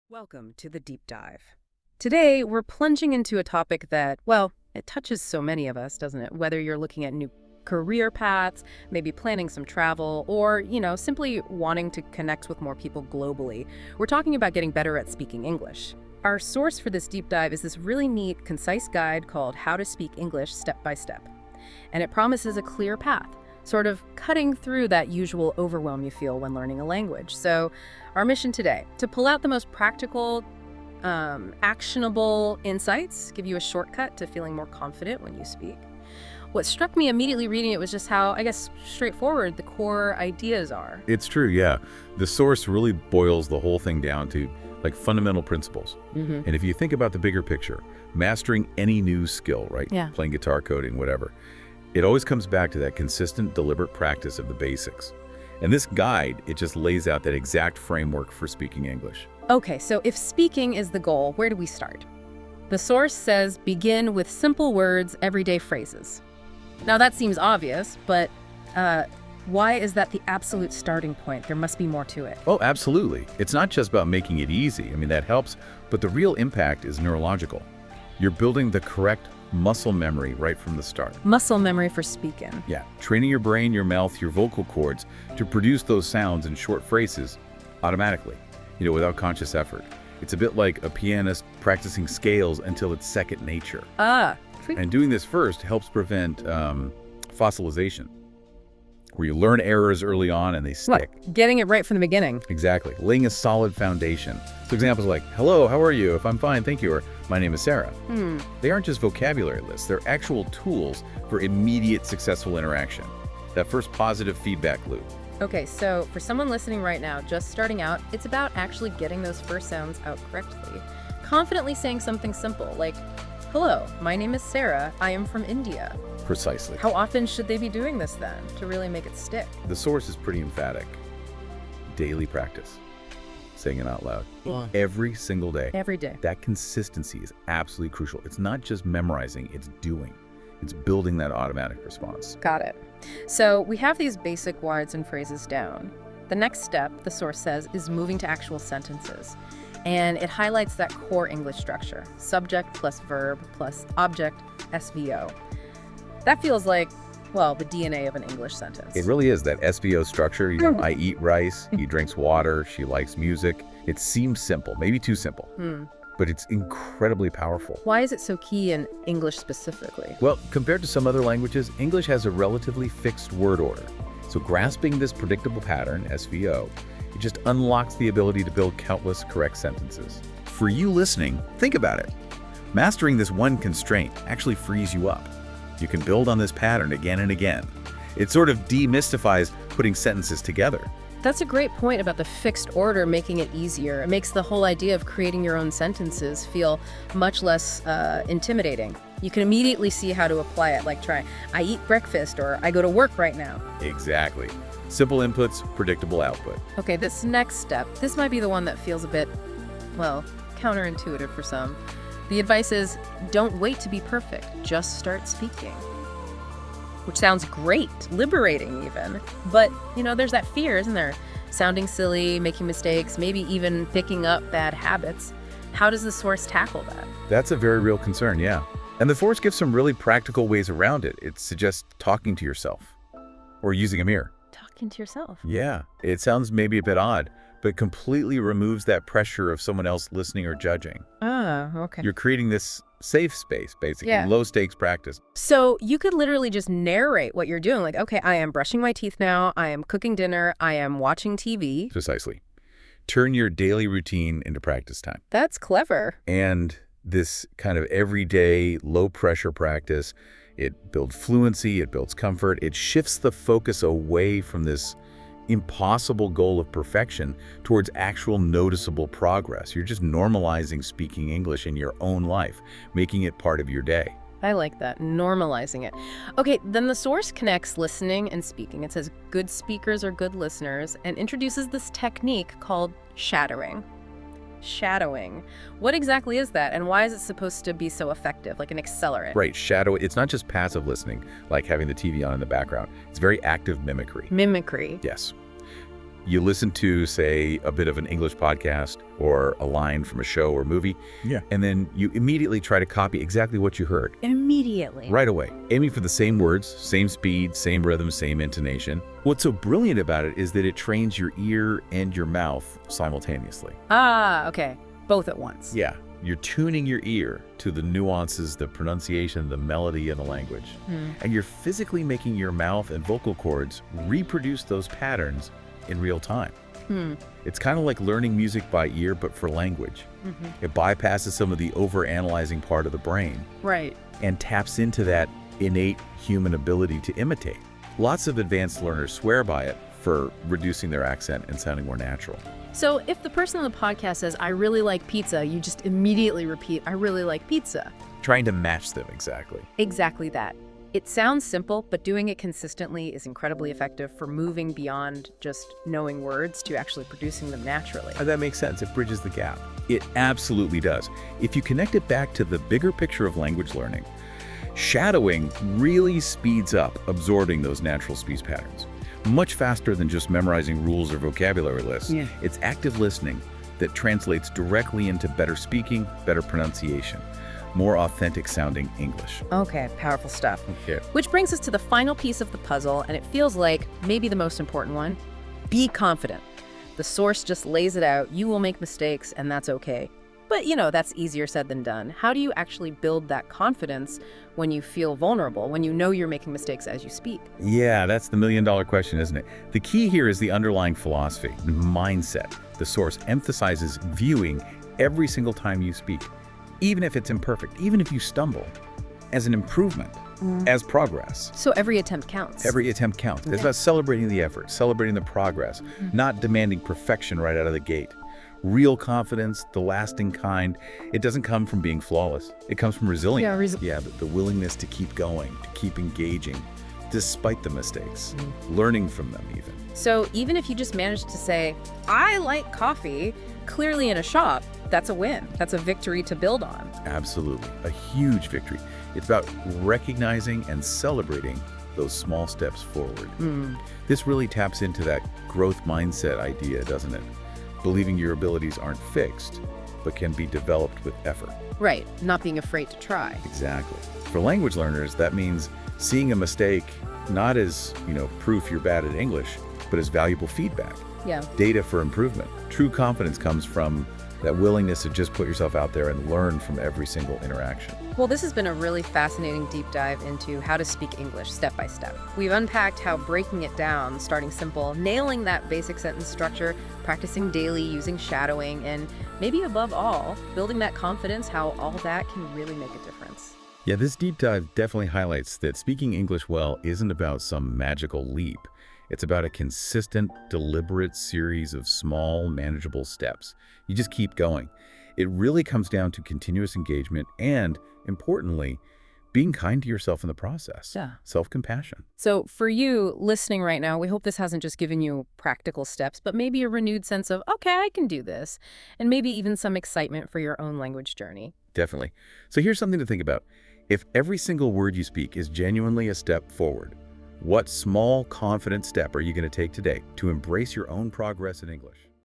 Welcome to the Deep Dive. Today, we're plunging into a topic that, well, it touches so many of us, doesn't it? Whether you're looking at new career paths, maybe planning some travel, or, simply wanting to connect with more people globally. We're talking about getting better at speaking English. Our source for this deep dive is this really neat, concise guide called How to Speak English Step by Step. And it promises a clear path, sort of cutting through that usual overwhelm you feel when learning a language. So our mission today, to pull out the most practical, actionable insights, give you a shortcut to feeling more confident when you speak. What struck me immediately reading it was just how, straightforward the core ideas are. It's true, yeah. The source really boils the whole thing down to fundamental principles. And if you think about the bigger picture, mastering any new skill, right? Yeah. Playing guitar, coding, whatever. It always comes back to that consistent, deliberate practice of the basics. And this guide, it just lays out that exact framework for speaking English. Okay, so if speaking is the goal, where do we start? The source says begin with simple words, everyday phrases. Now that seems obvious, but why is that the absolute starting point? There must be more to it. Oh, absolutely. It's not just about making it easy. I mean, that helps, but the real impact is neurological. You're building the correct muscle memory right from the start. Muscle memory for speaking. Yeah, training your brain, your mouth, your vocal cords to produce those sounds in short phrases automatically, without conscious effort. It's a bit like a pianist practicing scales until it's second nature. And doing this first helps prevent fossilization, where you learn errors early on and they stick. Right. Getting it right from the beginning. Exactly. Laying a solid foundation. So examples like, hello, how are you? If I'm fine, thank you. Or my name is Sarah. They aren't just vocabulary lists. They're actual tools for immediate successful interaction. That first positive feedback loop. Okay, so for someone listening right now, just starting out, it's about actually getting those first sounds out correctly. Confidently saying something simple like, hello, my name is Sarah. I am from India. Precisely. How often should they be doing this then to really make it stick? The source is pretty emphatic. Daily practice. Saying it out loud. Every single day. Every day. That consistency is absolutely crucial. It's not just memorizing, it's doing. It's building that automatic response. Got it. So we have these basic words and phrases down. The next step, the source says, is moving to actual sentences. And it highlights that core English structure. Subject plus verb plus object, SVO. That feels like, well, the DNA of an English sentence. It really is that SVO structure. I eat rice, he drinks water, she likes music. It seems simple, maybe too simple, but it's incredibly powerful. Why is it so key in English specifically? Well, compared to some other languages, English has a relatively fixed word order. So grasping this predictable pattern, SVO, it just unlocks the ability to build countless correct sentences. For you listening, think about it. Mastering this one constraint actually frees you up. You can build on this pattern again and again. It sort of demystifies putting sentences together. That's a great point about the fixed order making it easier. It makes the whole idea of creating your own sentences feel much less intimidating. You can immediately see how to apply it, like try, I eat breakfast, or I go to work right now. Exactly. Simple inputs, predictable output. Okay, this next step, this might be the one that feels a bit, well, counterintuitive for some. The advice is, don't wait to be perfect, just start speaking. Which sounds great, liberating even. But, there's that fear, isn't there? Sounding silly, making mistakes, maybe even picking up bad habits. How does the source tackle that? That's a very real concern, yeah. And the source gives some really practical ways around it. It suggests talking to yourself or using a mirror. Talking to yourself? Yeah, it sounds maybe a bit odd, but completely removes that pressure of someone else listening or judging. Okay. You're creating this safe space, basically, low-stakes practice. So you could literally just narrate what you're doing. Like, okay, I am brushing my teeth now, I am cooking dinner, I am watching TV. Precisely. Turn your daily routine into practice time. That's clever. And this kind of everyday, low-pressure practice, it builds fluency, it builds comfort, it shifts the focus away from this impossible goal of perfection towards actual noticeable progress. You're just normalizing speaking English in your own life, making it part of your day. I like that, normalizing it. Okay, then the source connects listening and speaking. It says good speakers are good listeners and introduces this technique called shadowing. Shadowing. What exactly is that, and why is it supposed to be so effective, like an accelerant? Right, shadow. It's not just passive listening, like having the TV on in the background. It's very active mimicry. Mimicry. Yes. You listen to, say, a bit of an English podcast or a line from a show or movie, Yeah. and then you immediately try to copy exactly what you heard. Immediately. Right away, aiming for the same words, same speed, same rhythm, same intonation. What's so brilliant about it is that it trains your ear and your mouth simultaneously. Ah, okay. Both at once. Yeah, you're tuning your ear to the nuances, the pronunciation, the melody, and the language. And you're physically making your mouth and vocal cords reproduce those patterns in real time. It's kind of like learning music by ear, but for language. It bypasses some of the overanalyzing part of the brain Right. and taps into that innate human ability to imitate. Lots of advanced learners swear by it for reducing their accent and sounding more natural. So if the person on the podcast says, I really like pizza, you just immediately repeat, I really like pizza. Trying to match them exactly. Exactly that. It sounds simple, but doing it consistently is incredibly effective for moving beyond just knowing words to actually producing them naturally. That makes sense. It bridges the gap. It absolutely does. If you connect it back to the bigger picture of language learning, shadowing really speeds up absorbing those natural speech patterns. Much faster than just memorizing rules or vocabulary lists. Yeah. It's active listening that translates directly into better speaking, better pronunciation, more authentic sounding English. Okay, powerful stuff. Okay. Which brings us to the final piece of the puzzle, and it feels like maybe the most important one. Be confident. The source just lays it out. You will make mistakes, and that's okay. But, that's easier said than done. How do you actually build that confidence when you feel vulnerable, when you know you're making mistakes as you speak? Yeah, that's the million-dollar question, isn't it? The key here is the underlying philosophy, the mindset. The source emphasizes viewing every single time you speak, even if it's imperfect, even if you stumble, as an improvement, as progress. So every attempt counts. Every attempt counts. It's about celebrating the effort, celebrating the progress, not demanding perfection right out of the gate. Real confidence, the lasting kind, it doesn't come from being flawless. It comes from resilience. The willingness to keep going, to keep engaging, despite the mistakes, learning from them even. So even if you just manage to say, I like coffee, clearly in a shop, that's a win. That's a victory to build on. Absolutely. A huge victory. It's about recognizing and celebrating those small steps forward. This really taps into that growth mindset idea, doesn't it? Believing your abilities aren't fixed, but can be developed with effort. Right, not being afraid to try. Exactly. For language learners, that means seeing a mistake not as, proof you're bad at English, but as valuable feedback. Yeah. Data for improvement. True confidence comes from that willingness to just put yourself out there and learn from every single interaction. Well, this has been a really fascinating deep dive into how to speak English step by step. We've unpacked how breaking it down, starting simple, nailing that basic sentence structure, practicing daily using shadowing, and maybe above all, building that confidence, how all that can really make a difference. Yeah, this deep dive definitely highlights that speaking English well isn't about some magical leap. It's about a consistent, deliberate series of small, manageable steps. You just keep going. It really comes down to continuous engagement and, importantly, being kind to yourself in the process. Yeah. Self-compassion. So for you listening right now, we hope this hasn't just given you practical steps, but maybe a renewed sense of, okay, I can do this, and maybe even some excitement for your own language journey. Definitely. So here's something to think about. If every single word you speak is genuinely a step forward, what small, confident step are you going to take today to embrace your own progress in English?